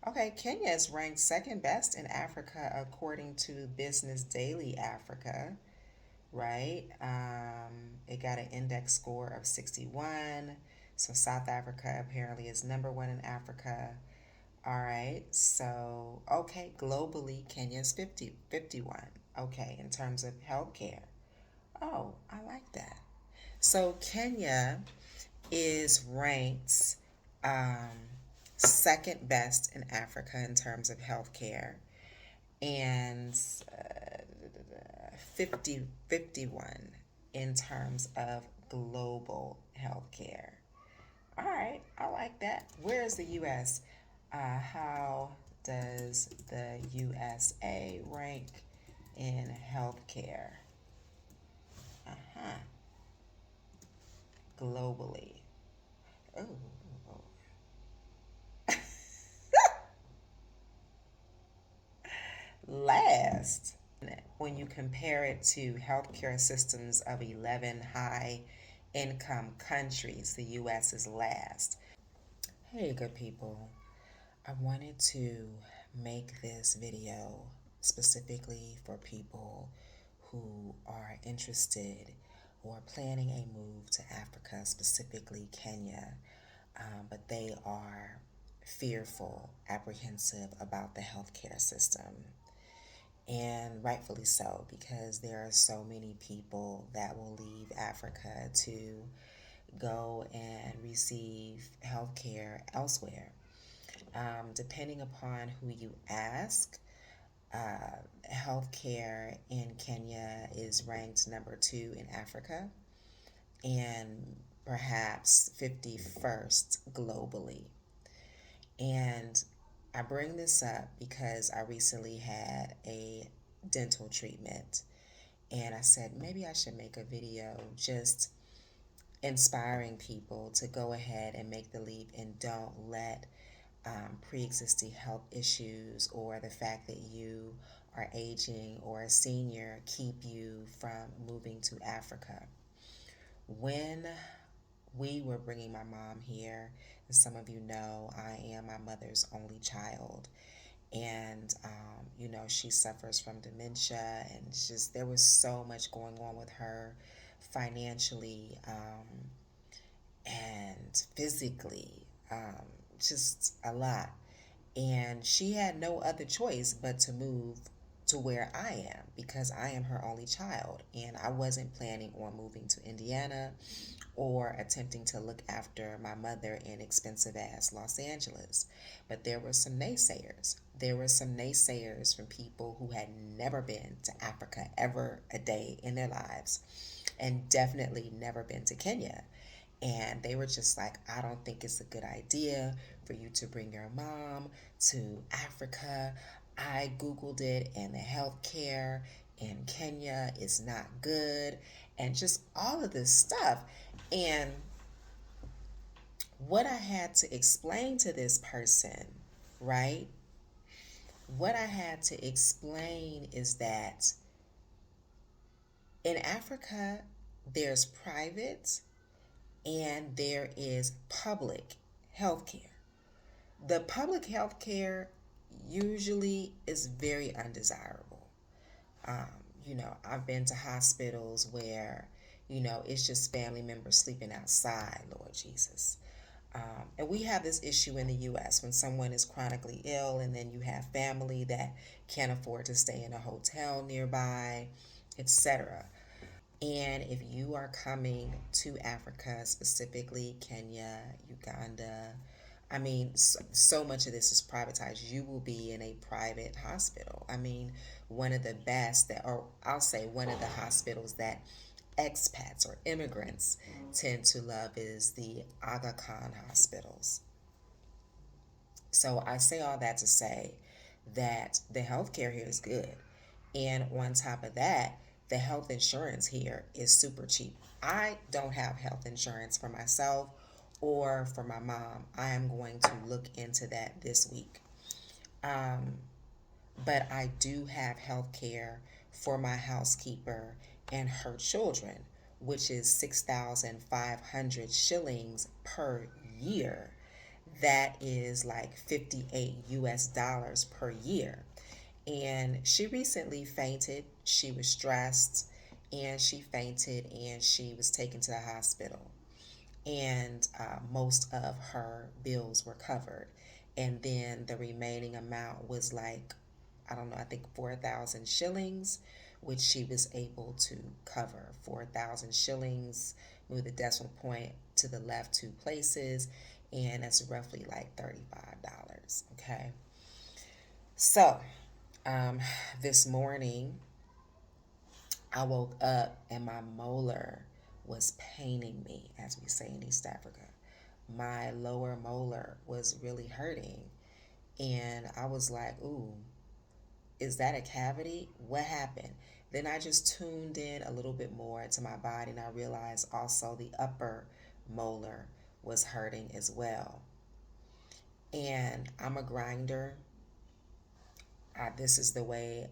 Okay, Kenya is ranked second best in Africa according to Business Daily Africa, right? It got an index score of 61. So South Africa apparently is number one in Africa. All right, so, okay, globally, Kenya's 51. Okay, in terms of healthcare. Oh, I like that. So Kenya is ranked um, second best in Africa in terms of healthcare and 51 in terms of global healthcare. All right, I like that. Where is the U.S.? How does the USA rank in healthcare? Uh-huh. Globally. Oh, last. When you compare it to healthcare systems of 11 high income countries, the US is last. Hey, good people. I wanted to make this video specifically for people who are interested or planning a move to Africa, specifically Kenya, but they are fearful, apprehensive about the healthcare system. And rightfully so, because there are so many people that will leave Africa to go and receive healthcare elsewhere. Depending upon who you ask, healthcare in Kenya is ranked number two in Africa and perhaps 51st globally. And I bring this up because I recently had a dental treatment, and I said maybe I should make a video just inspiring people to go ahead and make the leap and don't let pre-existing health issues or the fact that you are aging or a senior keep you from moving to Africa. When we were bringing my mom here, as some of you know, I am my mother's only child. And, she suffers from dementia, and it's just there was so much going on with her financially and physically, um, just a lot. And she had no other choice but to move to where I am because I am her only child. And I wasn't planning on moving to Indiana or attempting to look after my mother in expensive ass Los Angeles. But there were some naysayers. There were some naysayers from people who had never been to Africa ever a day in their lives and definitely never been to Kenya. And they were just like, I don't think it's a good idea for you to bring your mom to Africa. I Googled it, and the healthcare in Kenya is not good, and just all of this stuff. And what I had to explain to this person, right? What I had to explain is that in Africa, there's private and there is public health care. The public health care usually is very undesirable. Um, I've been to hospitals where, it's just family members sleeping outside, Lord Jesus. And we have this issue in the U.S. when someone is chronically ill and then you have family that can't afford to stay in a hotel nearby, etc. And if you are coming to Africa, specifically Kenya, Uganda, I mean, so much of this is privatized. You will be in a private hospital. I mean, one of the best that, or I'll say one of the hospitals that expats or immigrants tend to love is the Aga Khan hospitals. So I say all that to say that the healthcare here is good. And on top of that, the health insurance here is super cheap. I don't have health insurance for myself or for my mom. I am going to look into that this week. Um, but I do have health care for my housekeeper and her children, which is 6,500 shillings per year. that is like 58 US dollars per year. And she recently fainted. She was stressed and she fainted and she was taken to the hospital. And most of her bills were covered. And then the remaining amount was like, I don't know, I think 4,000 shillings, which she was able to cover. 4,000 shillings, move the decimal point to the left two places, and that's roughly like $35. Okay. So, um, this morning, I woke up and my molar was paining me, as we say in East Africa. My lower molar was really hurting. And I was like, ooh, is that a cavity? What happened? Then I just tuned in a little bit more to my body and I realized also the upper molar was hurting as well. And I'm a grinder. This is the way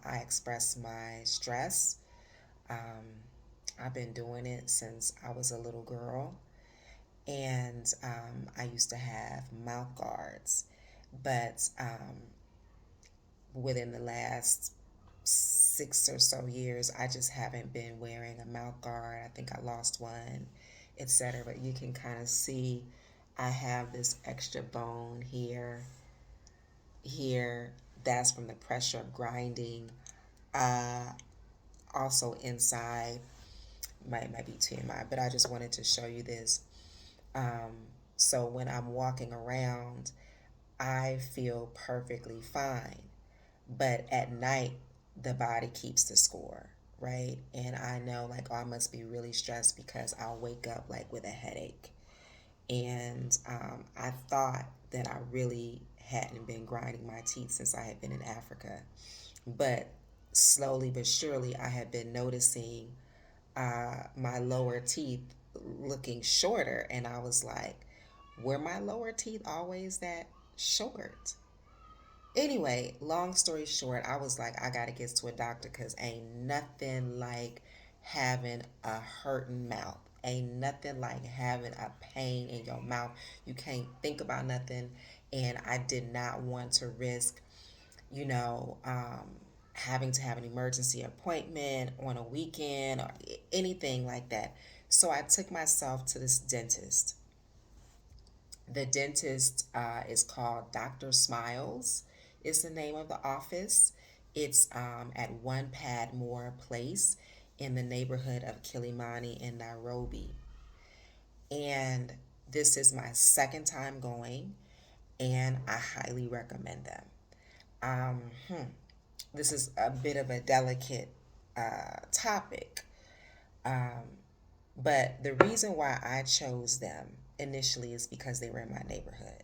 I express my stress. Um, I've been doing it since I was a little girl. And I used to have mouth guards. But within the last 6 or so years, I just haven't been wearing a mouth guard. I think I lost one, etc. But you can kind of see I have this extra bone here. That's from the pressure of grinding. Uh, Also inside, might be TMI, but I just wanted to show you this. So when I'm walking around, I feel perfectly fine. But at night, the body keeps the score, right? And I know, like, oh, I must be really stressed because I'll wake up like with a headache. And I thought that I really hadn't been grinding my teeth since I had been in Africa. But slowly but surely, I had been noticing my lower teeth looking shorter. And I was like, were my lower teeth always that short? Anyway, long story short, I was like, I gotta get to a doctor because ain't nothing like having a hurting mouth. Ain't nothing like having a pain in your mouth. You can't think about nothing. And I did not want to risk, you know, having to have an emergency appointment on a weekend or anything like that. So I took myself to this dentist. The dentist is called Dr. Smiles, is the name of the office. It's at One Padmore Place in the neighborhood of Kilimani in Nairobi. And this is my second time going, and I highly recommend them. Um, hmm, this is a bit of a delicate topic, um, but the reason why I chose them initially is because they were in my neighborhood.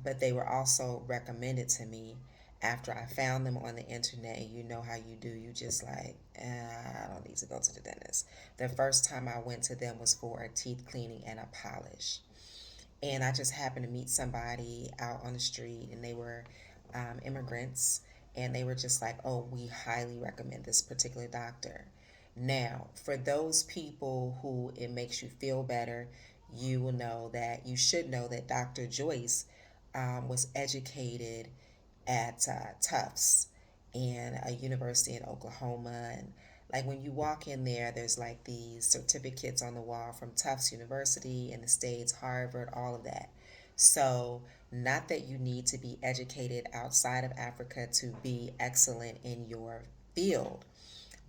But they were also recommended to me after I found them on the internet. You know how you do. You just like, I don't need to go to the dentist. The first time I went to them was for a teeth cleaning and a polish. And I just happened to meet somebody out on the street, and they were immigrants. And they were just like, oh, we highly recommend this particular doctor. Now, for those people who it makes you feel better, you will know that you should know that Dr. Joyce was educated at Tufts and a university in Oklahoma. And like when you walk in there, there's like these certificates on the wall from Tufts University in the States, Harvard, all of that. So, not that you need to be educated outside of Africa to be excellent in your field,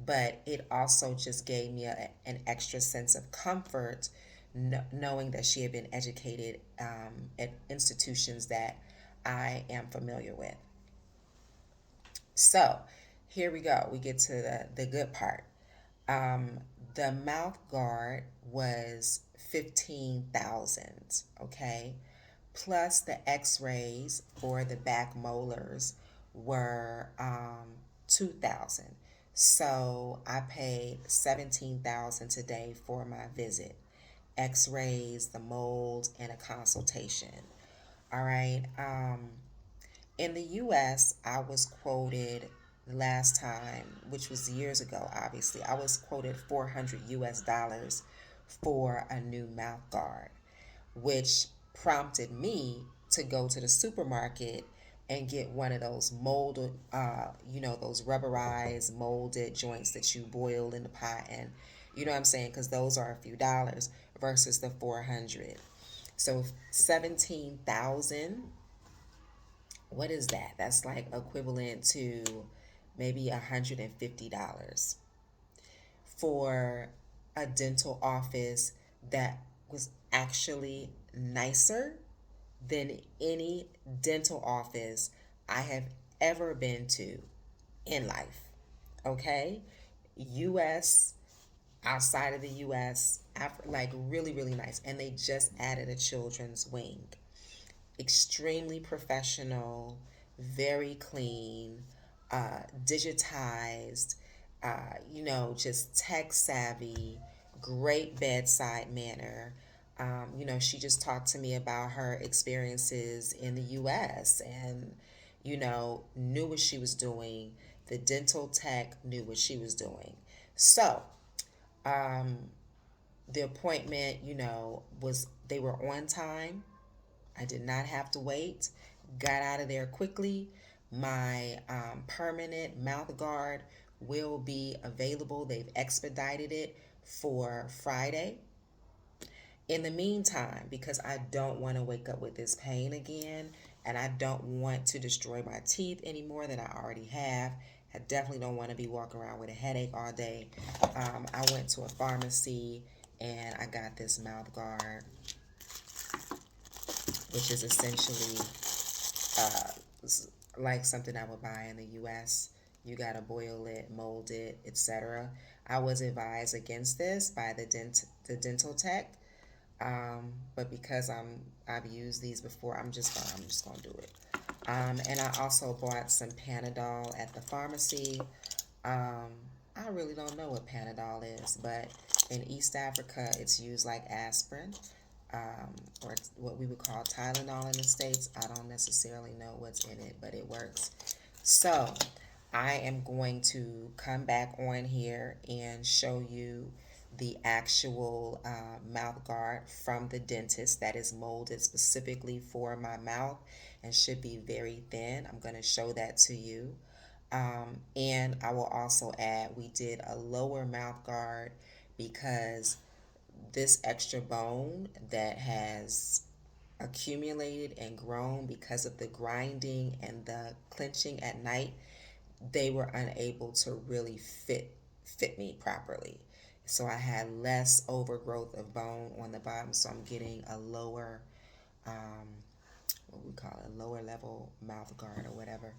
but it also just gave me an extra sense of comfort knowing that she had been educated at institutions that I am familiar with. So here we go. We get to the good part. Um, the mouth guard was 15,000, okay? Plus the x-rays for the back molars were 2,000. So I paid 17,000 today for my visit. X-rays, the molds, and a consultation. All right. In the US, I was quoted last time, which was years ago, obviously, I was quoted 400 US dollars for a new mouth guard, which prompted me to go to the supermarket and get one of those molded, those rubberized molded joints that you boil in the pot, and you know what I'm saying, because those are a few dollars versus the 400. So 17,000. What is that? That's like equivalent to maybe $150 for a dental office that was actually nicer than any dental office I have ever been to in life. Okay? US, outside of the US, like really, really nice. And they just added a children's wing. Extremely professional, very clean, digitized, just tech savvy, great bedside manner. She just talked to me about her experiences in the US and, knew what she was doing. The dental tech knew what she was doing. So, um, the appointment, was they were on time. I did not have to wait. Got out of there quickly. My permanent mouth guard will be available. They've expedited it for Friday. In the meantime, because I don't want to wake up with this pain again, and I don't want to destroy my teeth any more than I already have. I definitely don't want to be walking around with a headache all day. I went to a pharmacy and I got this mouth guard, which is essentially like something I would buy in the US. You gotta boil it, mold it, etc. I was advised against this by the dental tech, but because I've used these before, I'm just gonna do it. And I also bought some Panadol at the pharmacy. Um, I really don't know what Panadol is, but in East Africa, it's used like aspirin, or what we would call Tylenol in the States. I don't necessarily know what's in it, but it works. So I am going to come back on here and show you the actual mouth guard from the dentist that is molded specifically for my mouth and should be very thin. I'm going to show that to you. And I will also add, we did a lower mouth guard because this extra bone that has accumulated and grown because of the grinding and the clenching at night, they were unable to really fit me properly. So I had less overgrowth of bone on the bottom, so I'm getting a lower, what we call it, a lower level mouth guard or whatever.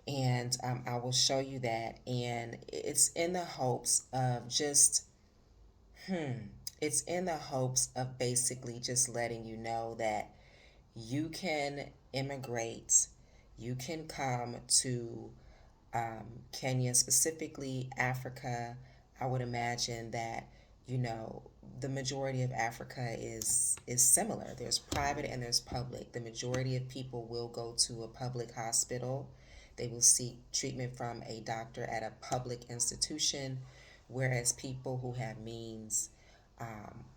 And I will show you that. And it's in the hopes of it's in the hopes of basically just letting you know that you can immigrate, you can come to Kenya, specifically Africa. I would imagine that the majority of Africa is similar. There's private and there's public. The majority of people will go to a public hospital. They will seek treatment from a doctor at a public institution, whereas people who have means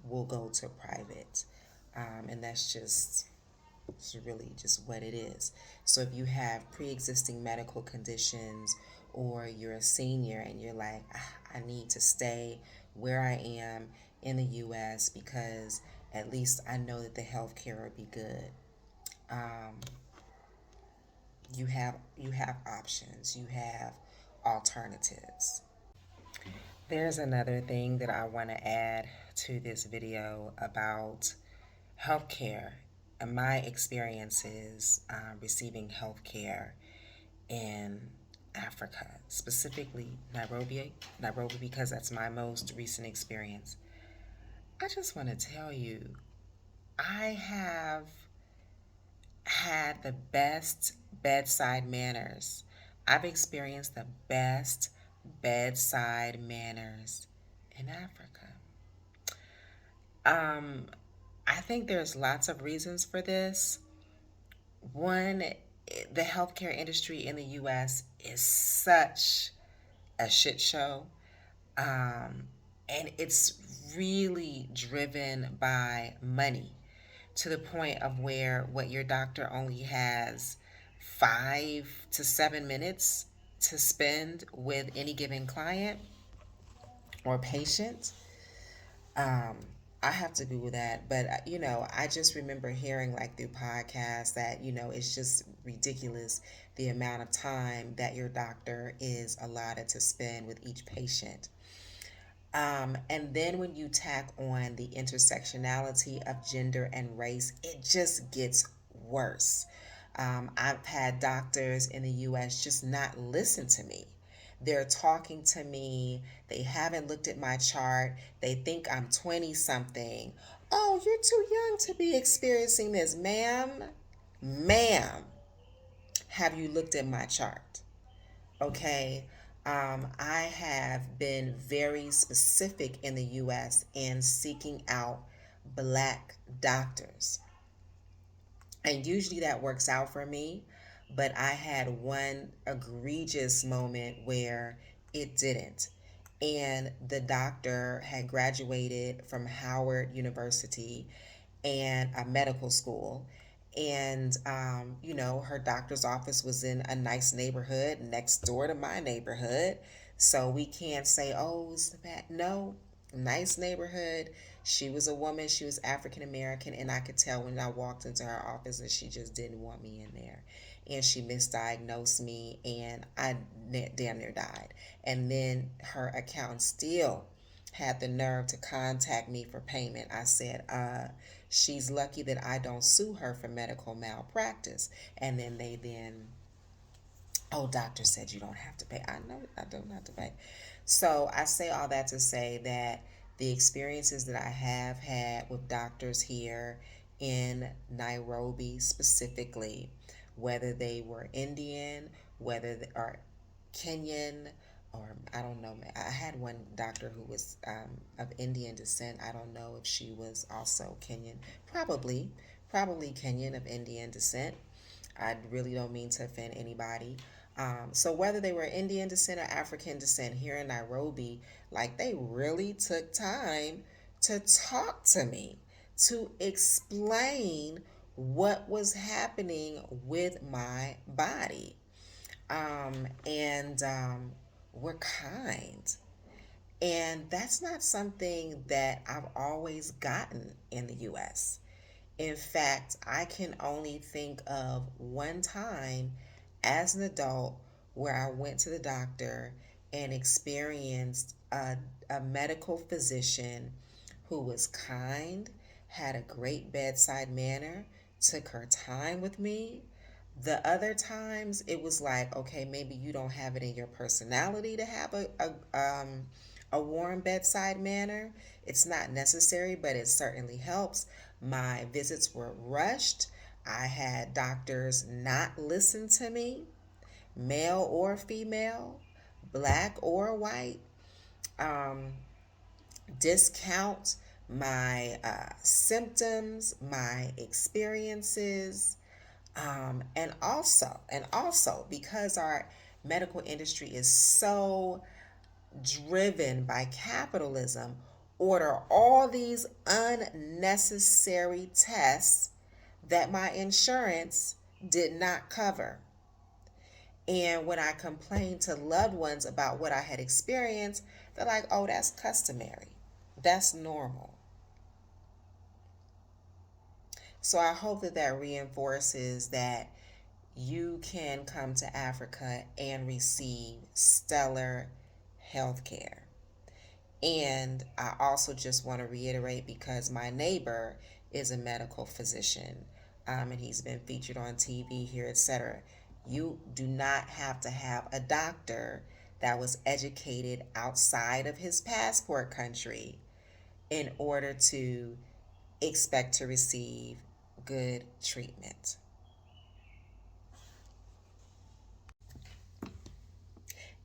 will go to private, and that's just it's really just what it is. So if you have pre-existing medical conditions or you're a senior and you're like, I need to stay where I am in the US because at least I know that the health care will be good. Um, you have options. You have alternatives. There's another thing that I want to add to this video about healthcare and my experiences receiving healthcare in Africa, specifically Nairobi, because that's my most recent experience. I just want to tell you, I have had the best bedside manners. I've experienced the best bedside manners in Africa. Um, I think there's lots of reasons for this. One, the healthcare industry in the US is such a shit show. And it's really driven by money. to the point of where what your doctor only has 5 to 7 minutes to spend with any given client or patient. Um, I have to Google that, but I just remember hearing like through podcasts that it's just ridiculous the amount of time that your doctor is allotted to spend with each patient. And then when you tack on the intersectionality of gender and race, it just gets worse. I've had doctors in the US just not listen to me. They're talking to me. They haven't looked at my chart. They think I'm 20 something. Oh, you're too young to be experiencing this, ma'am. Ma'am, have you looked at my chart? Okay. I have been very specific in the US in seeking out black doctors. And usually that works out for me, but I had one egregious moment where it didn't. And the doctor had graduated from Howard University and a medical school. And, her doctor's office was in a nice neighborhood next door to my neighborhood. So we can't say, oh, it's bad. No, nice neighborhood. She was a woman. She was African American. And I could tell when I walked into her office that she just didn't want me in there. And she misdiagnosed me, and I damn near died. And then her accountant still had the nerve to contact me for payment. I said, she's lucky that I don't sue her for medical malpractice. And then oh, doctor said you don't have to pay. I know I don't have to pay. So I say all that to say that the experiences that I have had with doctors here in Nairobi specifically, whether they were Indian, whether they are Kenyan, or I don't know. I had one doctor who was of Indian descent. I don't know if she was also Kenyan. Probably Kenyan of Indian descent. I really don't mean to offend anybody. So whether they were Indian descent or African descent here in Nairobi, like they really took time to talk to me, to explain what was happening with my body. And Were kind. And that's not something that I've always gotten in the US. In fact, I can only think of one time as an adult where I went to the doctor and experienced a medical physician who was kind, had a great bedside manner, took her time with me. The other times, it was like, okay, maybe you don't have it in your personality to have a warm bedside manner. It's not necessary, but it certainly helps. My visits were rushed. I had doctors not listen to me, male or female, black or white, um, discount my symptoms, my experiences, and also because our medical industry is so driven by capitalism, order all these unnecessary tests that my insurance did not cover. And when I complained to loved ones about what I had experienced, they're like, oh, that's customary. That's normal. So I hope that that reinforces that you can come to Africa and receive stellar health care. And I also just want to reiterate, because my neighbor is a medical physician, and he's been featured on TV here, etc. You do not have to have a doctor that was educated outside of his passport country in order to expect to receive good treatment.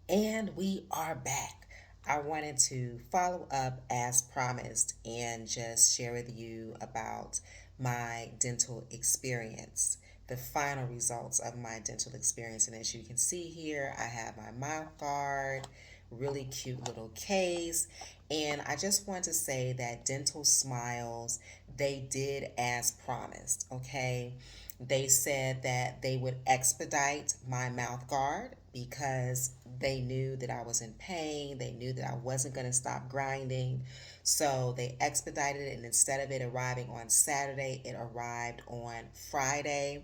And we are back. I wanted to follow up as promised and just share with you about my dental experience, the final results of my dental experience. And as you can see here, I have my mouth guard, really cute little case. And I just want to say that Dental Smiles, they did as promised, okay? They said that they would expedite my mouth guard because they knew that I was in pain. They knew that I wasn't going to stop grinding. So they expedited it, and instead of it arriving on Saturday, it arrived on Friday.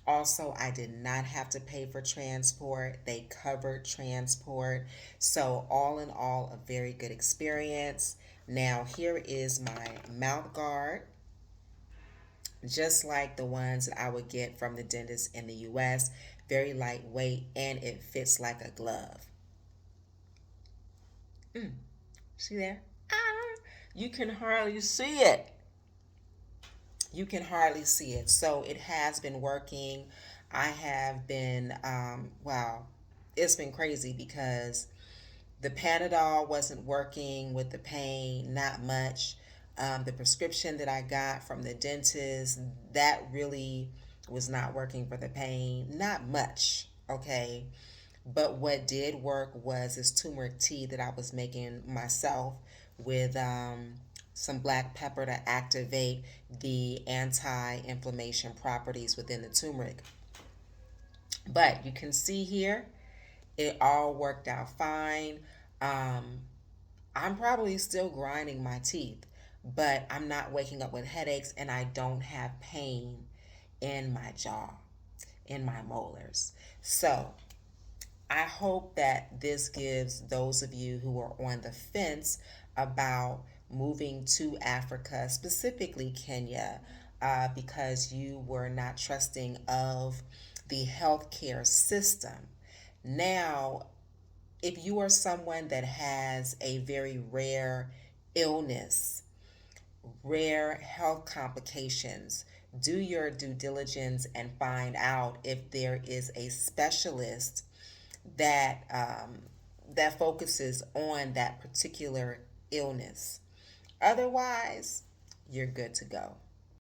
Also, I did not have to pay for transport. They covered transport. So, all in all, a very good experience. Now, here is my mouth guard, just like the ones that I would get from the dentist in the US. Very lightweight and it fits like a glove. See there? Ah, you can hardly see it. You can hardly see it. So it has been working. I have been, wow, it's been crazy because the Panadol wasn't working with the pain, not much. The prescription that I got from the dentist, that really was not working for the pain, not much, okay? But what did work was this turmeric tea that I was making myself with some black pepper to activate the anti-inflammation properties within the turmeric. But you can see here, it all worked out fine. Um, I'm probably still grinding my teeth, but I'm not waking up with headaches and I don't have pain in my jaw, in my molars. So I hope that this gives those of you who are on the fence about moving to Africa, specifically Kenya, because you were not trusting of the healthcare system. Now, if you are someone that has a very rare illness, rare health complications, do your due diligence and find out if there is a specialist that that focuses on that particular illness. Otherwise, you're good to go.